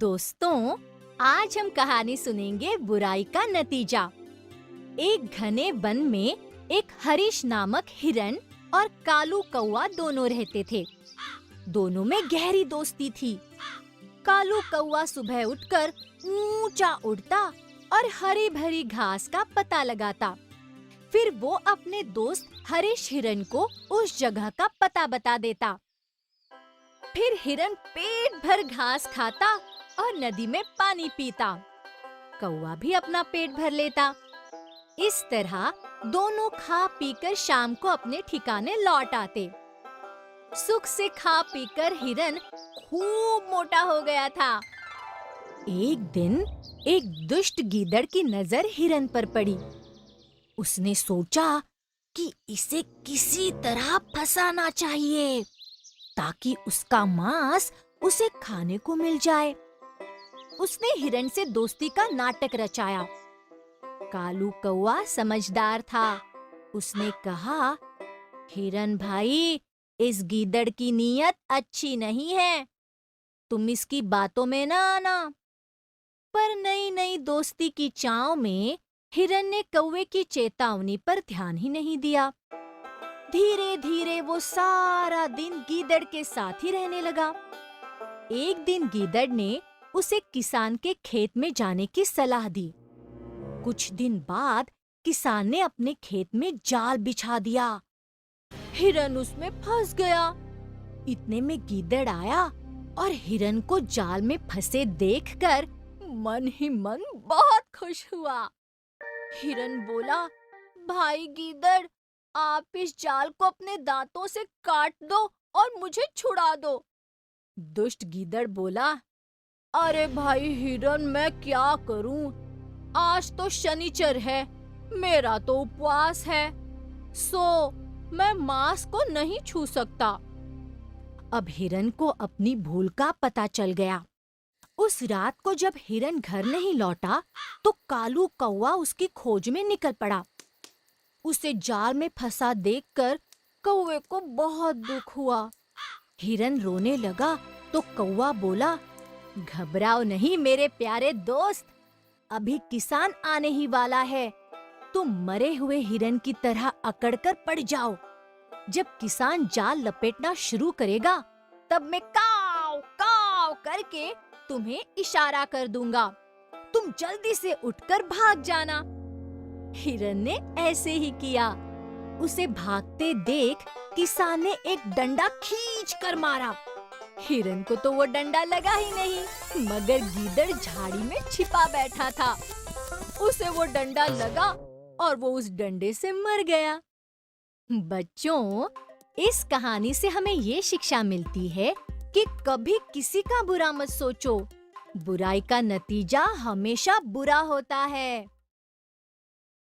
दोस्तों, आज हम कहानी सुनेंगे बुराई का नतीजा। एक घने वन में एक हरीश नामक हिरन और कालू कौवा दोनों रहते थे। दोनों में गहरी दोस्ती थी। कालू कौवा सुबह उठकर ऊंचा उड़ता और हरी भरी घास का पता लगाता। फिर वो अपने दोस्त हरीश हिरन को उस जगह का पता बता देता। फिर हिरन पेट भर घास खाता और नदी में पानी पीता। कौवा भी अपना पेट भर लेता। इस तरह दोनों खा पीकर शाम को अपने ठिकाने लौट आते। सुख से खा पीकर हिरन खूब मोटा हो गया था। एक दिन एक दुष्ट गीदड़ की नजर हिरन पर पड़ी। उसने सोचा कि इसे किसी तरह फंसाना चाहिए ताकि उसका मांस उसे खाने को मिल जाए। उसने हिरन से दोस्ती का नाटक रचाया। कालू कौवा समझदार था। उसने कहा, हिरन भाई, इस गीदड़ की नीयत अच्छी नहीं है। तुम इसकी बातों में ना आना। पर नई नई दोस्ती की चाव में हिरन ने कौवे की चेतावनी पर ध्यान ही नहीं दिया। धीरे धीरे वो सारा दिन गीदड़ के साथ ही रहने लगा। एक दिन गीदड़ ने उसे किसान के खेत में जाने की सलाह दी। कुछ दिन बाद किसान ने अपने खेत में जाल बिछा दिया। हिरन उसमें फंस गया। इतने में गीदड़ आया और हिरन को जाल में फंसे देखकर मन ही मन बहुत खुश हुआ। हिरन बोला, भाई गीदड़, आप इस जाल को अपने दांतों से काट दो और मुझे छुड़ा दो। दुष्ट गीदड़ बोला, अरे भाई हिरन, मैं क्या करूं? आज तो शनिचर है, मेरा तो उपवास है, सो मैं मांस को नहीं छू सकता। अब हिरन को अपनी भूल का पता चल गया। उस रात को जब हिरन घर नहीं लौटा तो कालू कौवा उसकी खोज में निकल पड़ा। उसे जाल में फंसा देखकर कौवे को बहुत दुख हुआ। हिरन रोने लगा तो कौवा बोला, घबराओ नहीं मेरे प्यारे दोस्त, अभी किसान आने ही वाला है। तुम मरे हुए हिरन की तरह अकड़कर पड़ जाओ। जब किसान जाल लपेटना शुरू करेगा तब मैं काव काव करके तुम्हें इशारा कर दूंगा। तुम जल्दी से उठकर भाग जाना। हिरन ने ऐसे ही किया। उसे भागते देख किसान ने एक डंडा खींच कर मारा। हिरन को तो वो डंडा लगा ही नहीं, मगर गीदड़ झाड़ी में छिपा बैठा था। उसे वो डंडा लगा और वो उस डंडे से मर गया। बच्चों, इस कहानी से हमें ये शिक्षा मिलती है कि कभी किसी का बुरा मत सोचो। बुराई का नतीजा हमेशा बुरा होता है।